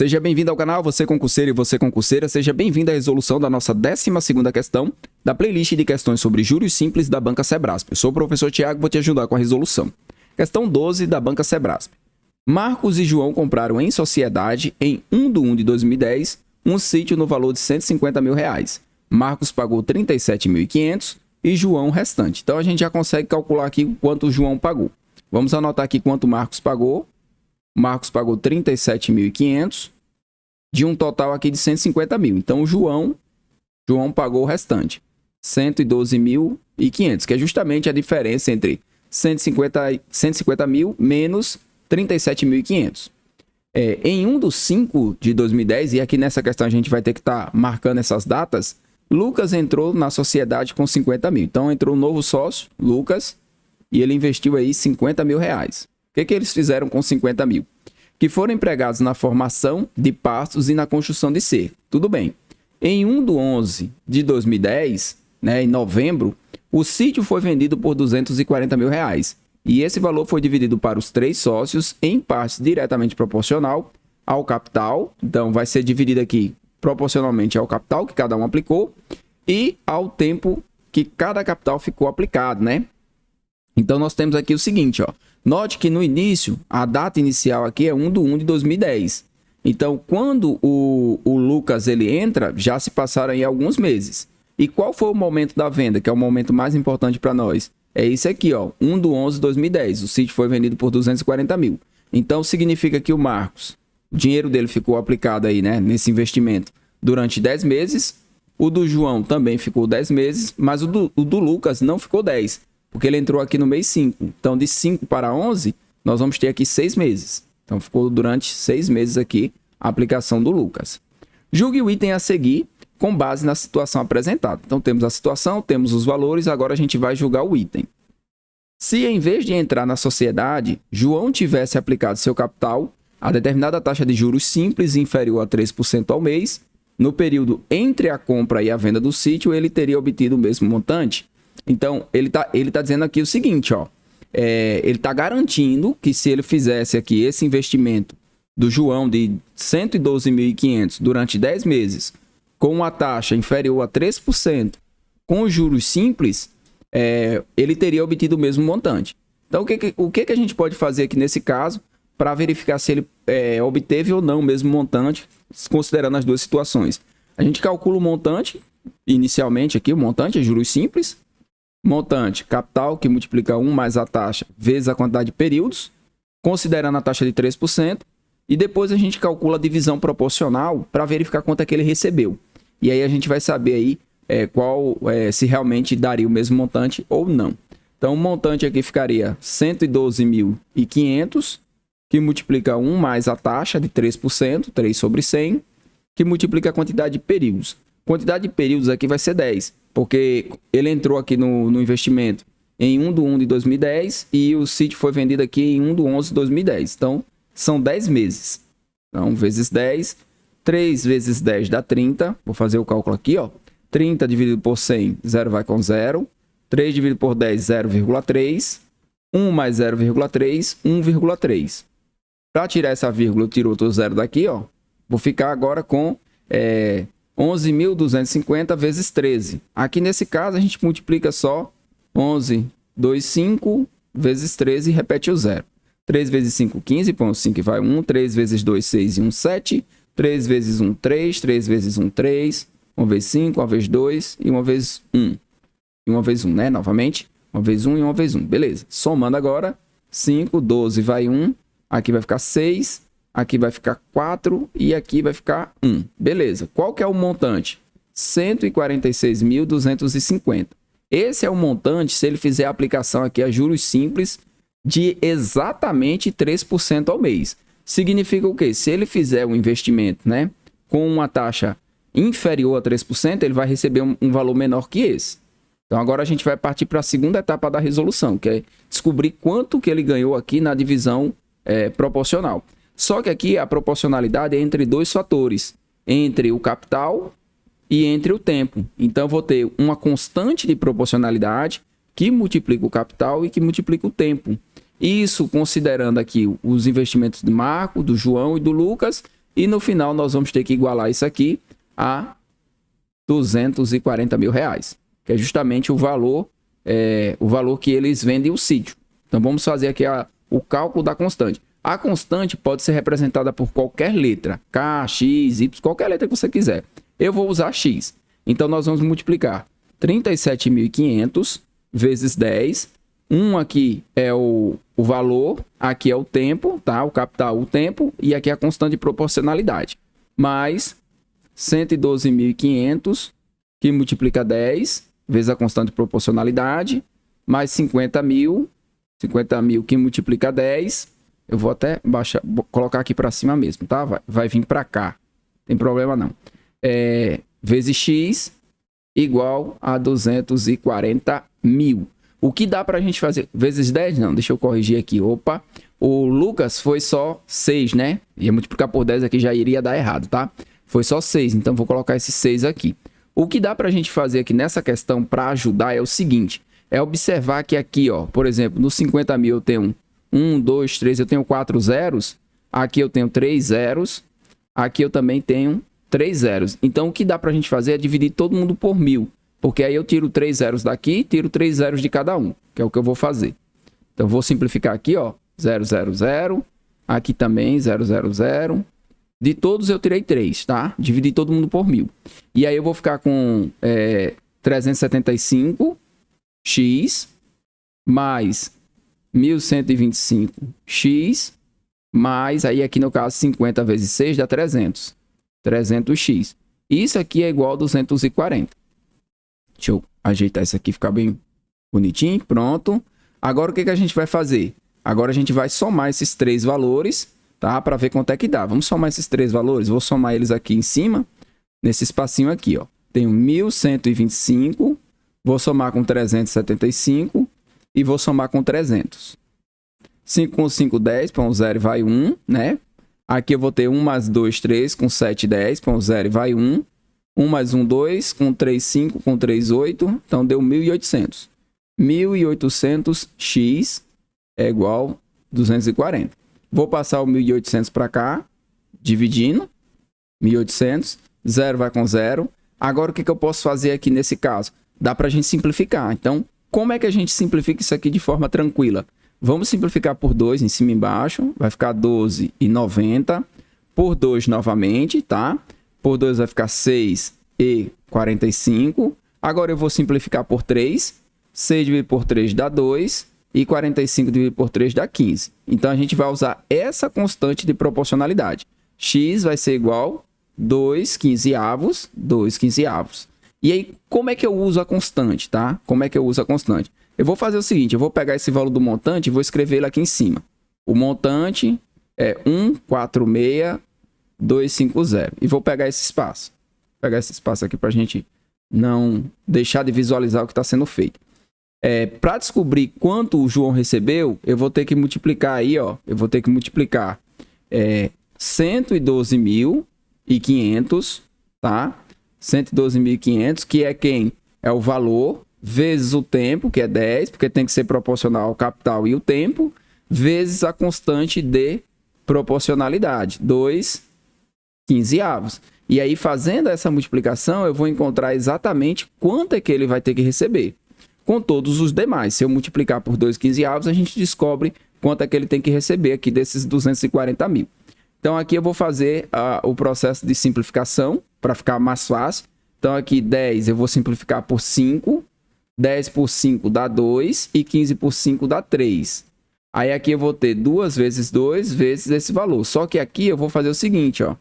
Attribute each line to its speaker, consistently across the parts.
Speaker 1: Seja bem-vindo ao canal, você concurseiro e você concurseira, seja bem-vindo à resolução da nossa 12ª questão da playlist de questões sobre juros simples da Banca Sebrasp. Eu sou o professor Tiago e vou te ajudar com a resolução. Questão 12 da Banca Sebrasp. Marcos e João compraram em sociedade, em 1/1/2010, um sítio no valor de R$150 mil. Marcos pagou R$37.500 e João o restante. Então, a gente já consegue calcular aqui quanto o João pagou. Vamos anotar aqui quanto o Marcos pagou. Marcos pagou R$37.500 de um total aqui de R$150 mil. Então, o João pagou o restante, R$112.500, que é justamente a diferença entre 150 mil menos 37.500. Em 1/5/2010, e aqui nessa questão a gente vai ter que estar marcando essas datas, Lucas entrou na sociedade com 50 mil. Então, entrou um novo sócio, Lucas, e ele investiu aí R$50 mil. O que eles fizeram com 50 mil? Que foram empregados na formação de pastos e na construção de cerca. Tudo bem. Em 1/11/2010, em novembro, o sítio foi vendido por R$240 mil. E esse valor foi dividido para os 3 sócios em partes diretamente proporcional ao capital. Então, vai ser dividido aqui proporcionalmente ao capital que cada um aplicou e ao tempo que cada capital ficou aplicado, né? Então, nós temos aqui o seguinte, ó. Note que no início, a data inicial aqui é 1/1/2010. Então, quando o Lucas ele entra, já se passaram aí alguns meses. E qual foi o momento da venda, que é o momento mais importante para nós? É isso aqui, ó, 1/11/2010. O sítio foi vendido por 240 mil. Então, significa que o Marcos, o dinheiro dele ficou aplicado aí, né, nesse investimento durante 10 meses. O do João também ficou 10 meses, mas o do Lucas não ficou 10. Porque ele entrou aqui no mês 5. Então, de 5 para 11, nós vamos ter aqui 6 meses. Então, ficou durante 6 meses aqui a aplicação do Lucas. Julgue o item a seguir com base na situação apresentada. Então, temos a situação, temos os valores, agora a gente vai julgar o item. Se, em vez de entrar na sociedade, João tivesse aplicado seu capital a determinada taxa de juros simples inferior a 3% ao mês, no período entre a compra e a venda do sítio, ele teria obtido o mesmo montante. Então, ele tá dizendo aqui o seguinte, ó, ele está garantindo que se ele fizesse aqui esse investimento do João de R$112.500 durante 10 meses, com uma taxa inferior a 3%, com juros simples, ele teria obtido o mesmo montante. Então, o que a gente pode fazer aqui nesse caso para verificar se ele obteve ou não o mesmo montante, considerando as duas situações? A gente calcula o montante, inicialmente aqui, o montante é juros simples, montante, capital, que multiplica 1 mais a taxa vezes a quantidade de períodos, considerando a taxa de 3%, e depois a gente calcula a divisão proporcional para verificar quanto é que ele recebeu. E aí a gente vai saber aí se realmente daria o mesmo montante ou não. Então, o montante aqui ficaria R$112.500, que multiplica 1 mais a taxa de 3%, 3 sobre 100, que multiplica a quantidade de períodos. Quantidade de períodos aqui vai ser 10. Porque ele entrou aqui no investimento em 1/1/2010 e o sítio foi vendido aqui em 1/11/2010. Então, são 10 meses. Então, vezes 10, 3 vezes 10 dá 30. Vou fazer o cálculo aqui, ó. 30 dividido por 100, 0 vai com 0. 3 dividido por 10, 0,3. 1 mais 0,3, 1,3. Para tirar essa vírgula, eu tiro outro zero daqui, ó. Vou ficar agora com 11.250 vezes 13. Aqui nesse caso a gente multiplica só 11,25 vezes 13 e repete o zero. 3 vezes 5, 15, põe o 5 e vai 1. 3 vezes 2, 6 e 1, 7. 3 vezes 1, 3. 3 vezes 1, 3. 1 vezes 5, 1 vezes 2 e 1 vezes 1. E 1 vezes 1, né? Novamente. 1 vezes 1 e 1 vezes 1. Beleza. Somando agora. 5, 12 vai 1. Aqui vai ficar 6. Aqui vai ficar 4 e aqui vai ficar 1. Beleza. Qual que é o montante? 146.250. Esse é o montante se ele fizer a aplicação aqui a juros simples de exatamente 3% ao mês. Significa o quê? Se ele fizer um investimento, com uma taxa inferior a 3%, ele vai receber um valor menor que esse. Então, agora a gente vai partir para a segunda etapa da resolução, que é descobrir quanto que ele ganhou aqui na divisão proporcional. Só que aqui a proporcionalidade é entre dois fatores, entre o capital e entre o tempo. Então, eu vou ter uma constante de proporcionalidade que multiplica o capital e que multiplica o tempo. Isso considerando aqui os investimentos de Marco, do João e do Lucas E no final nós vamos ter que igualar isso aqui a 240 mil reais, que é justamente o valor que eles vendem o sítio. Então vamos fazer aqui o cálculo da constante. A constante pode ser representada por qualquer letra, K, X, Y, qualquer letra que você quiser. Eu vou usar X. Então nós vamos multiplicar 37.500 vezes 10. Aqui é o valor, aqui é o tempo, tá? O capital, o tempo, e aqui é a constante de proporcionalidade. Mais 112.500, que multiplica 10, vezes a constante de proporcionalidade, mais 50 mil que multiplica 10. Eu vou até colocar aqui para cima mesmo, tá? Vai vir para cá, não tem problema não. Vezes X igual a 240 mil. O que dá para a gente fazer? Vezes 10? Não, deixa eu corrigir aqui. Opa, o Lucas foi só 6, né? Ia multiplicar por 10 aqui, já iria dar errado, tá? Foi só 6, então vou colocar esse 6 aqui. O que dá para a gente fazer aqui nessa questão para ajudar é o seguinte. É observar que aqui, ó, por exemplo, no 50 mil eu tenho 1, 2, 3, eu tenho 4 zeros. Aqui eu tenho 3 zeros. Aqui eu também tenho 3 zeros. Então, o que dá para a gente fazer é dividir todo mundo por 1000. Porque aí eu tiro 3 zeros daqui e tiro 3 zeros de cada um, que é o que eu vou fazer. Então, vou simplificar aqui, ó, 0, 0, 0. Aqui também, 0, 0, 0. De todos eu tirei 3, tá? Dividi todo mundo por 1000. E aí eu vou ficar com 375x mais 1125x mais, aí aqui no caso, 50 vezes 6 dá 300. 300x. Isso aqui é igual a 240. Deixa eu ajeitar isso aqui, ficar bem bonitinho. Pronto. Agora o que a gente vai fazer? Agora a gente vai somar esses três valores, tá? Para ver quanto é que dá. Vamos somar esses três valores. Vou somar eles aqui em cima, nesse espacinho aqui, ó. Tenho 1125, vou somar com 375 e vou somar com 300. 5 com 5, 10, para um 0 vai 1, né? Aqui eu vou ter 1 mais 2, 3, com 7, 10, para um 0 vai 1. 1 mais 1, 2, com 3, 5, com 3, 8. Então, deu 1.800. 1.800x é igual a 240. Vou passar o 1.800 para cá, dividindo. 1.800. 0 vai com 0. Agora, o que eu posso fazer aqui nesse caso? Dá para a gente simplificar. Então, como é que a gente simplifica isso aqui de forma tranquila? Vamos simplificar por 2 em cima e embaixo. Vai ficar 12,90. Por 2 novamente, tá? Por 2 vai ficar 6,45. Agora eu vou simplificar por 3. 6 dividido por 3 dá 2. E 45 dividido por 3 dá 15. Então, a gente vai usar essa constante de proporcionalidade. X vai ser igual a 2 quinzeavos. 2 quinzeavos. E aí, como é que eu uso a constante, tá? Como é que eu uso a constante? Eu vou fazer o seguinte, eu vou pegar esse valor do montante e vou escrever ele aqui em cima. O montante é 146,250. E vou pegar esse espaço. Vou pegar esse espaço aqui para a gente não deixar de visualizar o que está sendo feito. Para descobrir quanto o João recebeu, eu vou ter que multiplicar aí, ó. Eu vou ter que multiplicar 112.500, tá? 112.500, que é quem? É o valor, vezes o tempo, que é 10, porque tem que ser proporcional ao capital e o tempo, vezes a constante de proporcionalidade, 2 quinzeavos. E aí, fazendo essa multiplicação, eu vou encontrar exatamente quanto é que ele vai ter que receber, com todos os demais. Se eu multiplicar por 2 quinzeavos, a gente descobre quanto é que ele tem que receber aqui desses 240 mil. Então, aqui eu vou fazer o processo de simplificação, para ficar mais fácil. Então, aqui 10 eu vou simplificar por 5. 10 por 5 dá 2 e 15 por 5 dá 3. Aí aqui eu vou ter 2 vezes 2 vezes esse valor. Só que aqui eu vou fazer o seguinte, ó.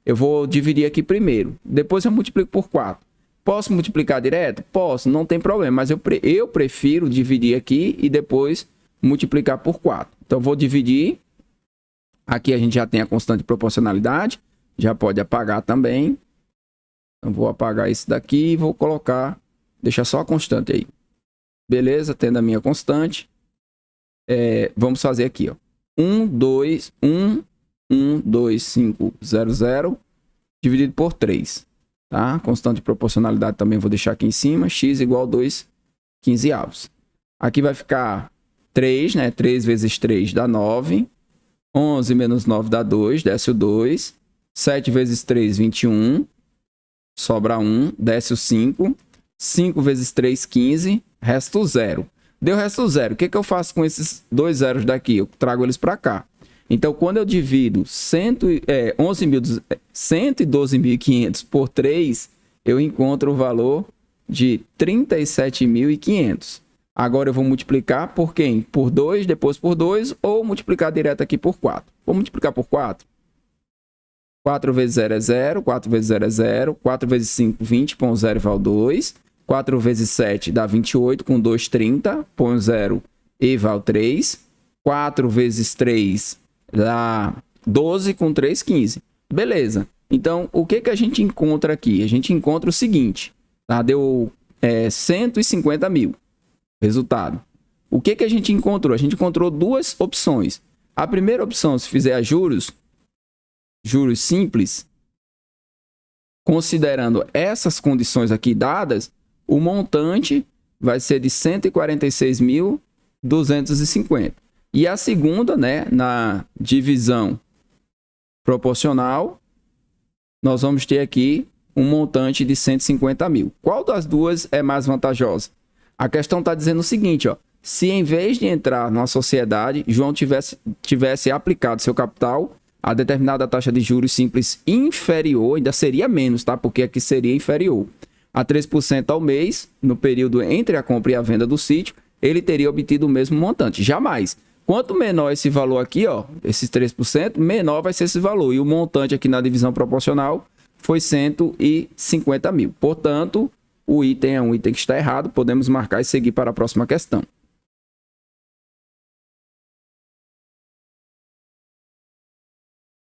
Speaker 1: Eu vou dividir aqui primeiro. Depois eu multiplico por 4. Posso multiplicar direto? Posso, não tem problema. Mas eu prefiro dividir aqui e depois multiplicar por 4. Então, vou dividir. Aqui a gente já tem a constante de proporcionalidade. Já pode apagar também. Então, vou apagar esse daqui e vou colocar... Deixa só a constante aí. Beleza, tendo a minha constante. Vamos fazer aqui, ó. 1,2500 dividido por 3. Tá? Constante de proporcionalidade também vou deixar aqui em cima. X igual a 2 quinzeavos. Aqui vai ficar 3, né? 3 vezes 3 dá 9. 11 menos 9 dá 2, desce o 2. 7 vezes 3, 21. Sobra 1, desce o 5. 5 vezes 3, 15. Resto 0. Deu resto 0. O que eu faço com esses dois zeros daqui? Eu trago eles para cá. Então, quando eu divido 112.500 por 3, eu encontro o valor de 37.500. Agora eu vou multiplicar por quem? Por 2, depois por 2, ou multiplicar direto aqui por 4. Vou multiplicar por 4. 4 vezes 0 é 0, 4 vezes 0 é 0, 4 vezes 5, 20, põe 0 e vale 2. 4 vezes 7 dá 28, com 2, 30, põe 0 e vale 3. 4 vezes 3 dá 12, com 3, 15. Beleza. Então, o que a gente encontra aqui? A gente encontra o seguinte, tá? Deu 150 mil. Resultado. O que a gente encontrou? A gente encontrou duas opções. A primeira opção, se fizer a juros simples, considerando essas condições aqui dadas, o montante vai ser de 146.250. E a segunda, né, na divisão proporcional, nós vamos ter aqui um montante de 150 mil. Qual das duas é mais vantajosa? A questão está dizendo o seguinte, ó, se em vez de entrar numa sociedade, João tivesse aplicado seu capital a determinada taxa de juros simples inferior, ainda seria menos, tá? Porque aqui seria inferior a 3% ao mês, no período entre a compra e a venda do sítio, ele teria obtido o mesmo montante. Jamais. Quanto menor esse valor aqui, ó, esses 3%, menor vai ser esse valor. E o montante aqui na divisão proporcional foi 150 mil. Portanto, o item é um item que está errado. Podemos marcar e seguir para a próxima questão.